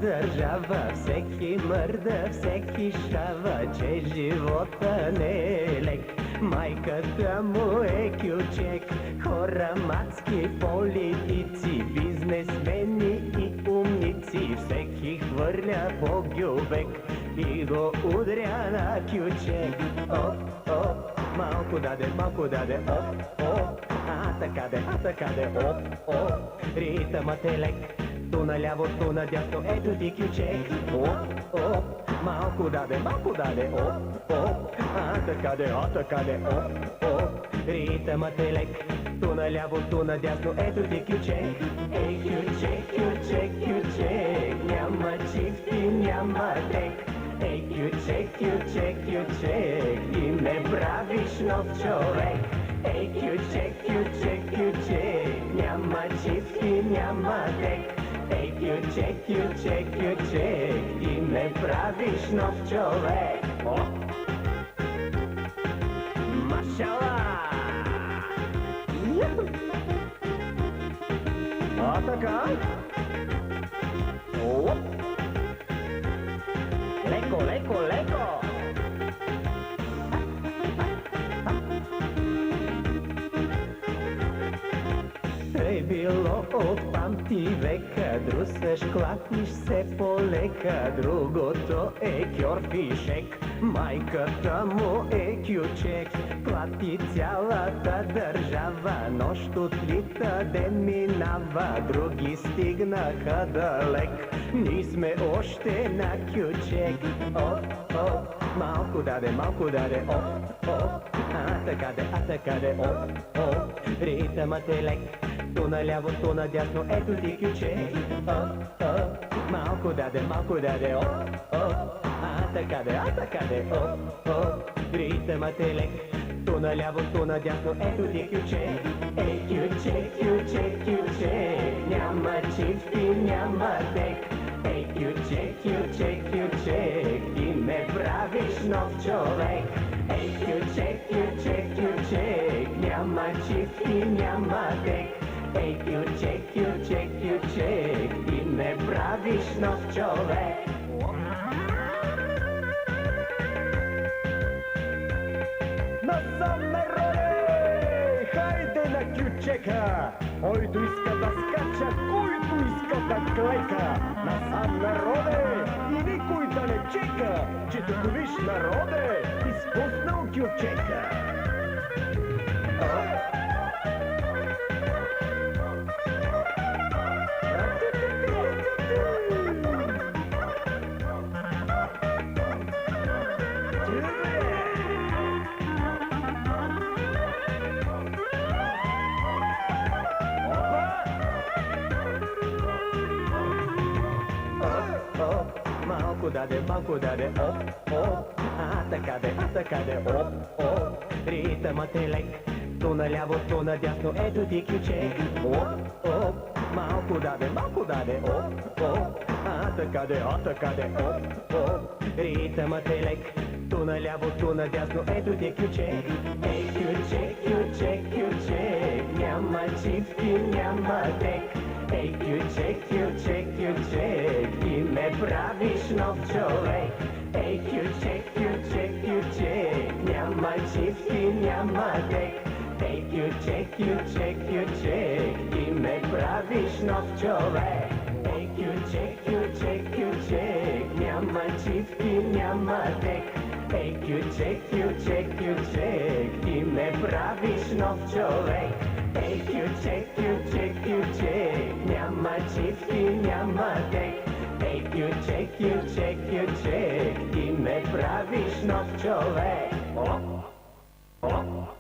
държава, всеки мърда, всеки шава, че живота не е лек. Майката му е кючек, хора мацки, политици, бизнесмени и умници, всеки хвърля по гюбек и го удря на кючек. Оп, оп, малко даде, оп, оп, а така де, оп, оп, ритъмът е лек. Ту наляво, ту надясно, ето ти кючек. Оп, оп, малко даде, оп, оп, а така де, оп, оп, ритъмът е лек. Ту наляво, ту надясно, ето ти кючек. Ей, кючек, няма чифти, няма тек. Ей, кючек, и не правиш нов човек. Ей, кючек, няма чифти, няма тек. Ей, кючек, и не правиш нов човек. О! Машала! А така? Оп! Леко! Е било от памти века, друсаш, клатиш се полека, другото е кьорфишек, майката му е кючек, клати цялата държава, нощ отлита, ден минава, други стигнаха далек, ние сме още на кючек. Оп, оп, малко даде, оп, оп, а така де, оп, оп, ритъмът е лек. Ту наляво, ту надясно, ето ти кючек. Оп, оп, малко даде, оп, оп, а така де, оп, оп, ритъмът е лек. Ту наляво, ту надясно, ето ти кючек. Ей, кючек, няма чифти, няма тек. Ей, кючек, и не правиш нов човек. Ей, кючек, няма чифти, няма тек. Ей, кючек, и не правиш нов човек. Насам, народе! Хайде на кючека! Който иска да скача, който иска да клека. Насам, народе! И никой да не чека, че тук виж, народе, изпуснал кючека. Малко даде, оп, оп, а така де, оп, оп, ритъмът е лек. Ту наляво, ту надясно, ето ти кючек. Оп, оп, малко даде, оп, оп, а така де, оп, оп, ритъмът е лек. Ту наляво, ту надясно, ето ти кючек. Ей, кючек, няма чифти, няма тек. Ей, кючек, и не правиш нов човек. Ей, кючек, няма чифти, няма тек. Ей, кючек, и не правиш нов човек. Ей, кючек, няма чифти, няма тек. Ей, кючек, и не правиш нов човек. Ей, кючек, няма чифти, няма тек. Ей, кючек, и не правиш нов човек. Оп, оп.